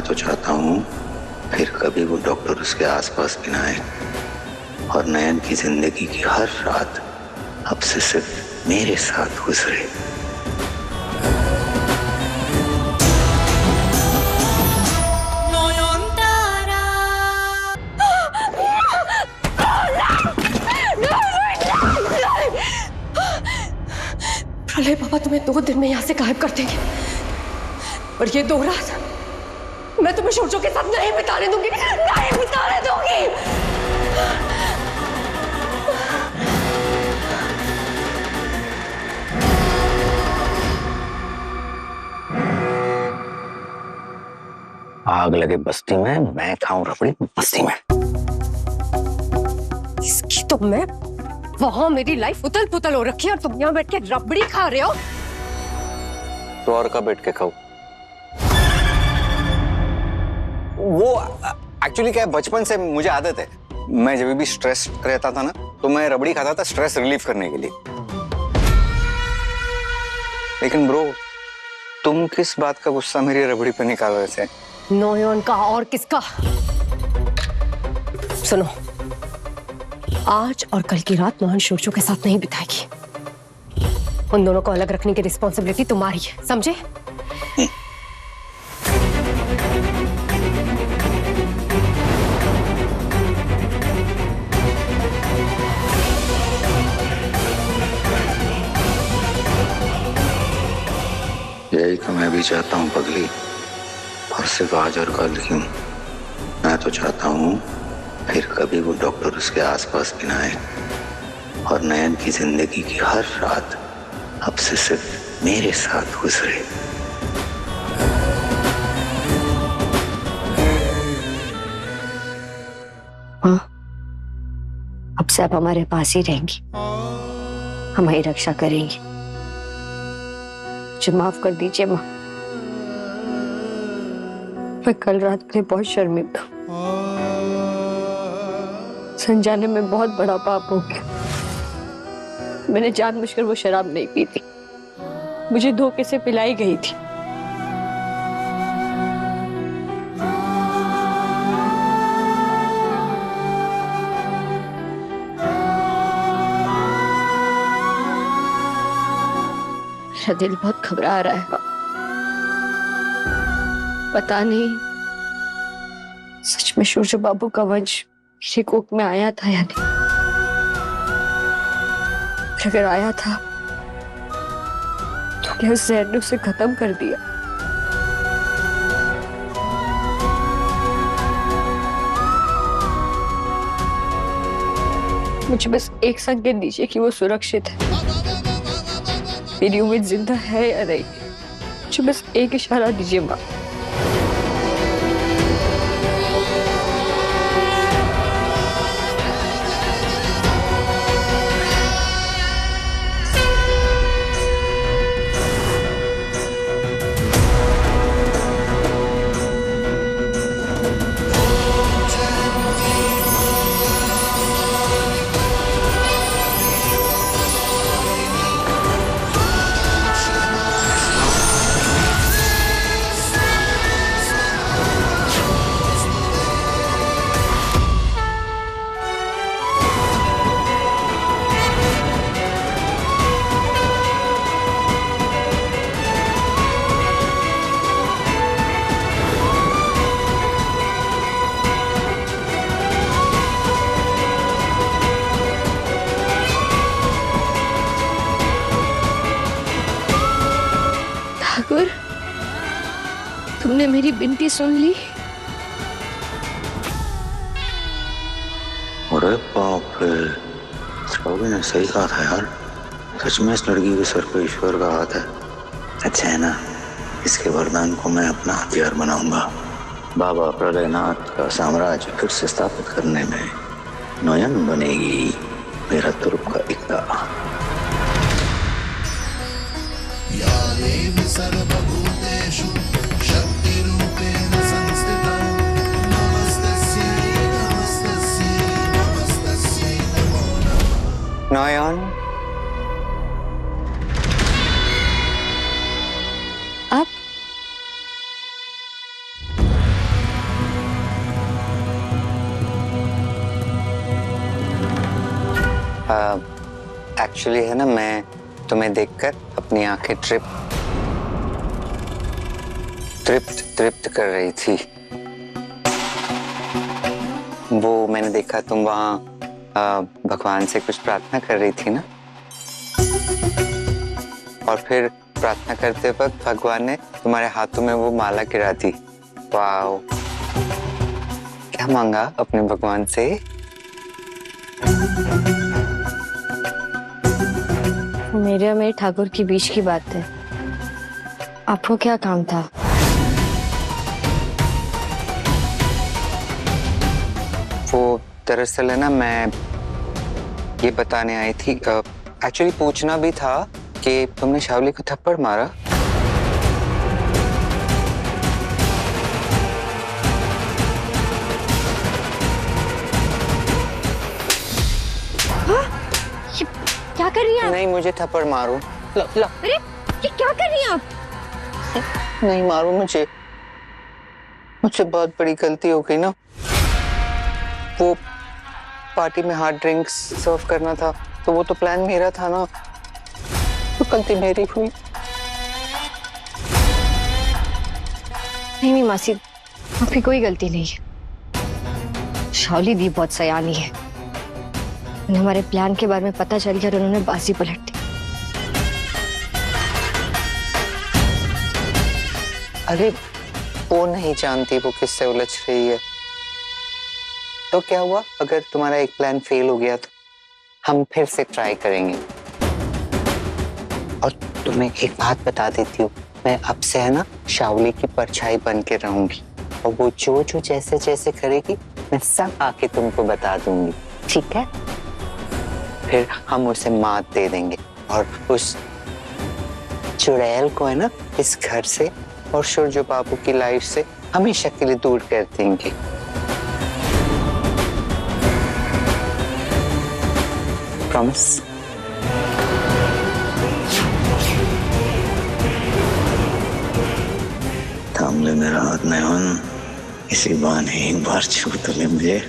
तो चाहता हूँ फिर कभी वो डॉक्टर उसके आसपास भी ना आए और नयन की जिंदगी की हर रात अब से सिर्फ मेरे साथ गुजरे। प्रलय पापा तुम्हें 2 दिन में यहाँ से गायब कर देंगे और ये 2 रात मैं तुम्हें शोचों के साथ नहीं बिताने दूंगी, नहीं बिताने दूंगी। आग लगे बस्ती में, मैं खाऊं रबड़ी बस्ती में। इसकी तो मैं वहां मेरी लाइफ उतल पुतल हो रखी है और तुम यहाँ बैठ के रबड़ी खा रहे हो। तो और कब बैठ के खाऊं? वो एक्चुअली क्या है, बचपन से मुझे आदत है, मैं जब भी स्ट्रेस रहता था ना तो मैं रबड़ी खाता था स्ट्रेस रिलीफ करने के लिए। लेकिन ब्रो, तुम किस बात का गुस्सा मेरी रबड़ी पे निकाल रहे थे? नोयन का और किसका? सुनो, आज और कल की रात नोयन शोचों के साथ नहीं बिताएगी। उन दोनों को अलग रखने की रिस्पॉन्सिबिलिटी तुम्हारी है, समझे? यही तो मैं भी चाहता हूँ पगली, और सिर्फ आज और कल क्यों, मैं तो चाहता हूँ फिर कभी वो डॉक्टर उसके आसपास भी ना आए और नयन की जिंदगी की हर रात अब से सिर्फ मेरे साथ गुजरे। हाँ, अब से आप हमारे पास ही रहेंगी, हमारी रक्षा करेंगी। मुझे माफ कर दीजिए माँ, मैं कल रात में बहुत शर्मिंदा हूँ। संजाने में बहुत बड़ा पाप हो गया। मैंने जानबूझकर वो शराब नहीं पी थी, मुझे धोखे से पिलाई गई थी। मेरा दिल बहुत घबरा रहा है, पता नहीं सच में सूर्य बाबू का वंश मेरे कोख में आया था या नहीं। अगर आया था तो क्या उस जहर ने उसे खत्म कर दिया? मुझे बस एक संकेत दीजिए कि वो सुरक्षित है, मेरी उम्मीद जिंदा है या नहीं। मुझे बस एक इशारा दीजिए माँ। ठाकुर, तुमने मेरी विनती सुन ली? अरे बाप रे, श्रावणी ने सही कहा था यार, सच में इस लड़की के सर पे ईश्वर का हाथ है। अच्छा है ना, इसके वरदान को मैं अपना हथियार बनाऊंगा। बाबा प्रलयनाथ का साम्राज्य फिर से स्थापित करने में नयन बनेगी मेरा तुर्प का इक्का। सर्वभूतेषु शक्तिरूपेण संस्थिता नमस्तस्यै नमस्तस्यै नमस्तस्यै नमो नमः। नयन, आप एक्चुअली है ना, मैं तुम्हें देखकर अपनी आंखें तृप्त कर रही थी। वो मैंने देखा तुम वहाँ भगवान से कुछ प्रार्थना कर रही थी ना, और फिर प्रार्थना करते वक्त भगवान ने तुम्हारे हाथों में वो माला गिरा दी। वाओ, क्या मांगा अपने भगवान से? मेरे और मेरे ठाकुर के बीच की बात है। आपको क्या काम था? वो दरअसल है ना, मैं ये बताने आई थी, एक्चुअली पूछना भी था कि तुमने शावली को थप्पड़ मारा। क्या कर रही हैं आप? नहीं, मुझे थप्पड़ मारो। लो, लो। अरे ये क्या कर रही हैं आप? नहीं मारो मुझे, मुझसे बहुत बड़ी गलती हो गई ना। वो पार्टी में हार्ड ड्रिंक्स सर्व करना था, तो वो तो प्लान मेरा था ना, तो गलती मेरी हुई। नहीं मासी, आपकी कोई गलती नहीं है। शावली दी बहुत सयानी है। उन्हें हमारे प्लान के बारे में पता चल गया और उन्होंने बाजी पलट दी। अरे वो नहीं जानती वो किससे उलझ रही है। तो क्या हुआ अगर तुम्हारा एक प्लान फेल हो गया तो हम फिर से ट्राई करेंगे। और तुम्हें एक बात बता देती हूँ, मैं अब से है ना शावली की परछाई बन के रहूंगी, और वो जो जो जैसे जैसे करेगी मैं सब आके तुमको बता दूंगी, ठीक है? फिर हम उसे मात दे देंगे और उस चुड़ैल को है ना इस घर से और सूर्य बाबू की लाइफ से हमेशा के लिए दूर कर देंगे। प्रॉमिस? थाम ले मेरा हाथ नयन, इसी बहाने एक बार छू तो ले मुझे।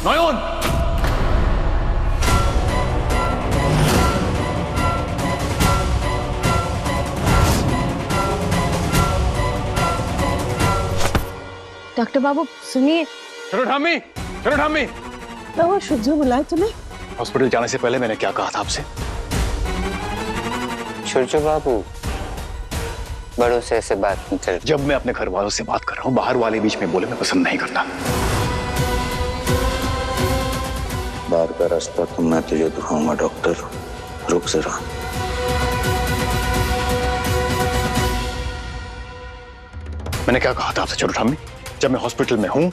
नयन! डॉक्टर बाबू सुनिए। चलो ठामी, चलो ठामी। वो शुद्ध बुलाए तुम्हें? हॉस्पिटल जाने से पहले मैंने क्या कहा था आपसे? छोटू बाबू, बड़ों से ऐसे बात नहीं करते। जब मैं अपने घर वालों से बात कर रहा हूँ, बाहर वाले बीच में बोले मैं पसंद नहीं करता। बाहर का रास्ता तो मैं तुझे दिखाऊंगा डॉक्टर, रुक जरा। मैंने क्या कहा था आपसे छोटू ठामी? जब मैं हॉस्पिटल में हूं,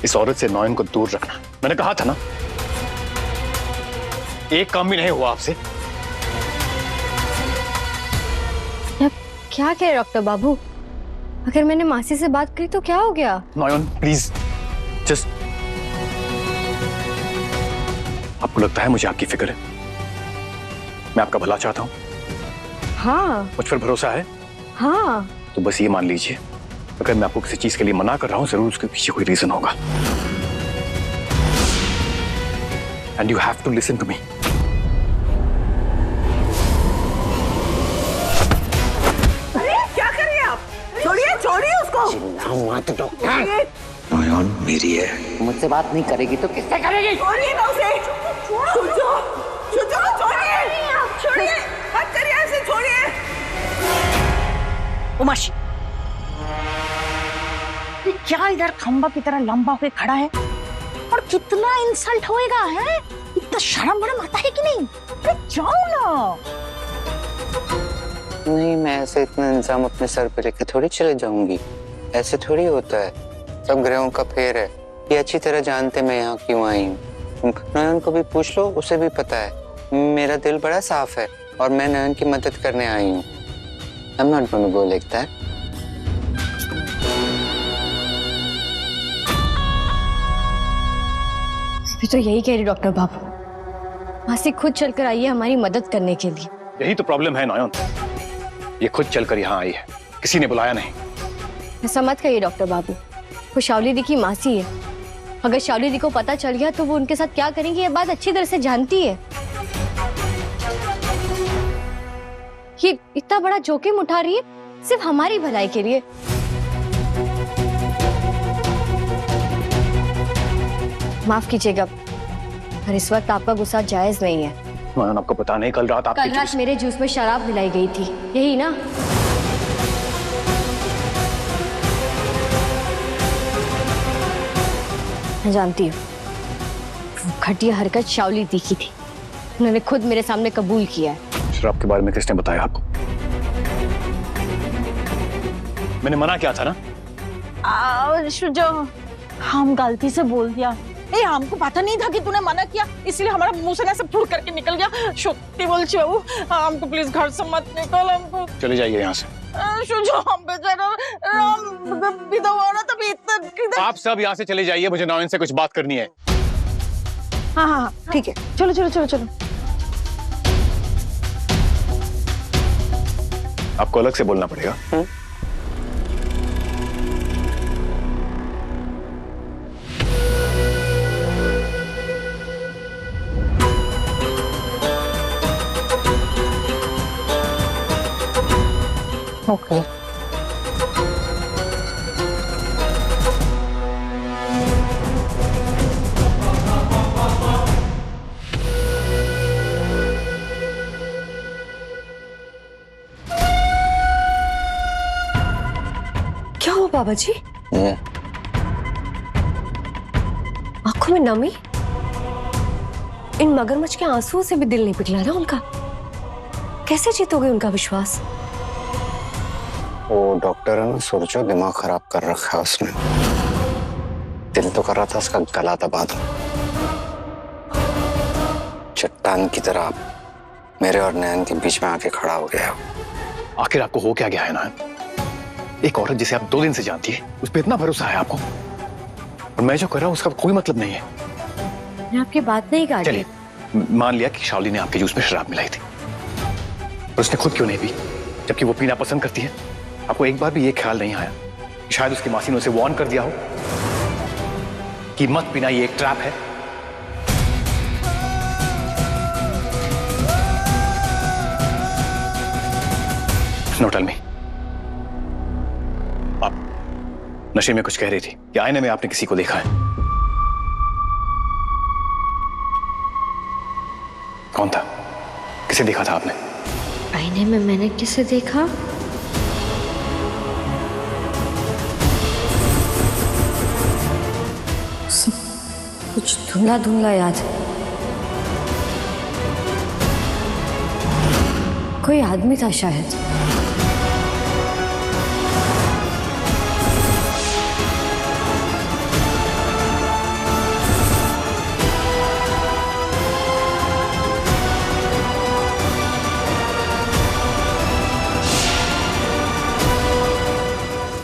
इस औरत से नयन को दूर रखना, मैंने कहा था ना। एक काम भी नहीं हुआ आपसे। क्या कह रहे डॉक्टर बाबू? अगर मैंने मासी से बात करी तो क्या हो गया? नयन प्लीज, जस्ट। आपको लगता है मुझे आपकी फिक्र है? मैं आपका भला चाहता हूं। हाँ। मुझ पर भरोसा है? हाँ। तो बस ये मान लीजिए, अगर मैं आपको किसी चीज के लिए मना कर रहा हूं, जरूर उसके पीछे कोई रीजन होगा। And you have to listen to me. अरे क्या कर रही हैं आप? छोड़िए, छोड़िए उसको। मत डॉक्टर। छोड़िए। मेरी है, मुझसे बात नहीं करेगी तो किससे करेगी? छोड़िए ना उसे। छोड़ो, छोड़िए, छोड़िए, मत करिए ऐसे, छोड़िए। उमाशी, ये क्या इधर खंबा की तरह लंबा होके खड़ा है? और कितना इंसल्ट होएगा, है? इतना शर्म बरम आता है कि नहीं? अरे जाओ ना। नहीं, मैं ऐसे इतना इंतजाम अपने सर पे लेके थोड़ी चले जाऊंगी। ऐसे थोड़ी होता है, सब ग्रहों का फेर है। ये अच्छी तरह जानते मैं यहाँ क्यों आई हूँ। नयन को भी पूछ लो, उसे भी पता है। मेरा दिल बड़ा साफ है और मैं नयन की मदद करने आई हूँ। I'm not going to go like that. मैं तो यही कह रही डॉक्टर बाबू, मासी खुद चलकर आई है हमारी मदद करने के लिए। यही तो प्रॉब्लम है नयन, ये खुद चलकर यहाँ आई है, किसी ने बुलाया नहीं। ऐसा मत कहिए डॉक्टर बाबू, वो शावली दी की मासी है। अगर शावली दी को पता चल गया तो वो उनके साथ क्या करेंगी ये बात अच्छी तरह से जानती है। ये इतना बड़ा जोखिम उठा रही है सिर्फ हमारी भलाई के लिए। माफ कीजिएगा पर इस वक्त आपका गुस्सा जायज नहीं है। नयन आपको पता नहीं, कल रात मेरे जूस में शराब मिलाई गई थी, यही ना? मैं जानती हूँ वो घटिया हरकत शावली दी की थी, उन्होंने खुद मेरे सामने कबूल किया है। शराब के बारे में किसने बताया आपको? मैंने मना किया था ना। जो हम गलती से बोल दिया। ए, हमको पता नहीं था कि तूने मना किया, इसलिए हमारा मुंह से ना सब फूट करके निकल गया। सत्य बोल बाबू, हमको प्लीज घर से मत निकल, हमको चले जाइए यहाँ से। जो हम बेचारा विधवा ना तभी इतना। आप सब यहाँ से चले जाइए, मुझे नयन से कुछ बात करनी है। हाँ हाँ ठीक है, चलो चलो चलो चलो। आपको अलग से बोलना पड़ेगा। ओके क्या हुआ बाबा जी? आंखों में नमी? इन मगरमच्छ के आंसुओं से भी दिल नहीं पिघला ना उनका। कैसे जीतोगे उनका विश्वास? वो डॉक्टर है ना सोचो, दिमाग खराब कर रखा है उसने। दिल तो कर रहा था उसका गला दबा दो, चट्टान की तरह मेरे और नयन के बीच में आके खड़ा हो गया। आखिर आपको हो क्या गया है नयन? एक औरत जिसे आप 2 दिन से जानती है, उस पर इतना भरोसा है आपको, और मैं जो कर रहा हूँ उसका कोई मतलब नहीं है। मैं आपकी बात नहीं काटी। चलिए मान लिया कि शावली ने आपके जूस में शराब मिलाई थी, और उसने खुद क्यों नहीं पी, जबकि वो पीना पसंद करती है। आपको एक बार भी ये ख्याल नहीं आया कि शायद उसकी मासी ने उसे वार्न कर दिया हो कि मत पीना, ये एक ट्रैप है? नो टेल मी, आप नशे में कुछ कह रही थी कि आईने में आपने किसी को देखा है? कौन था? किसे देखा था आपने? आईने में मैंने किसे देखा? कुछ धुंधला धुंधला याद है। कोई आदमी था शायद।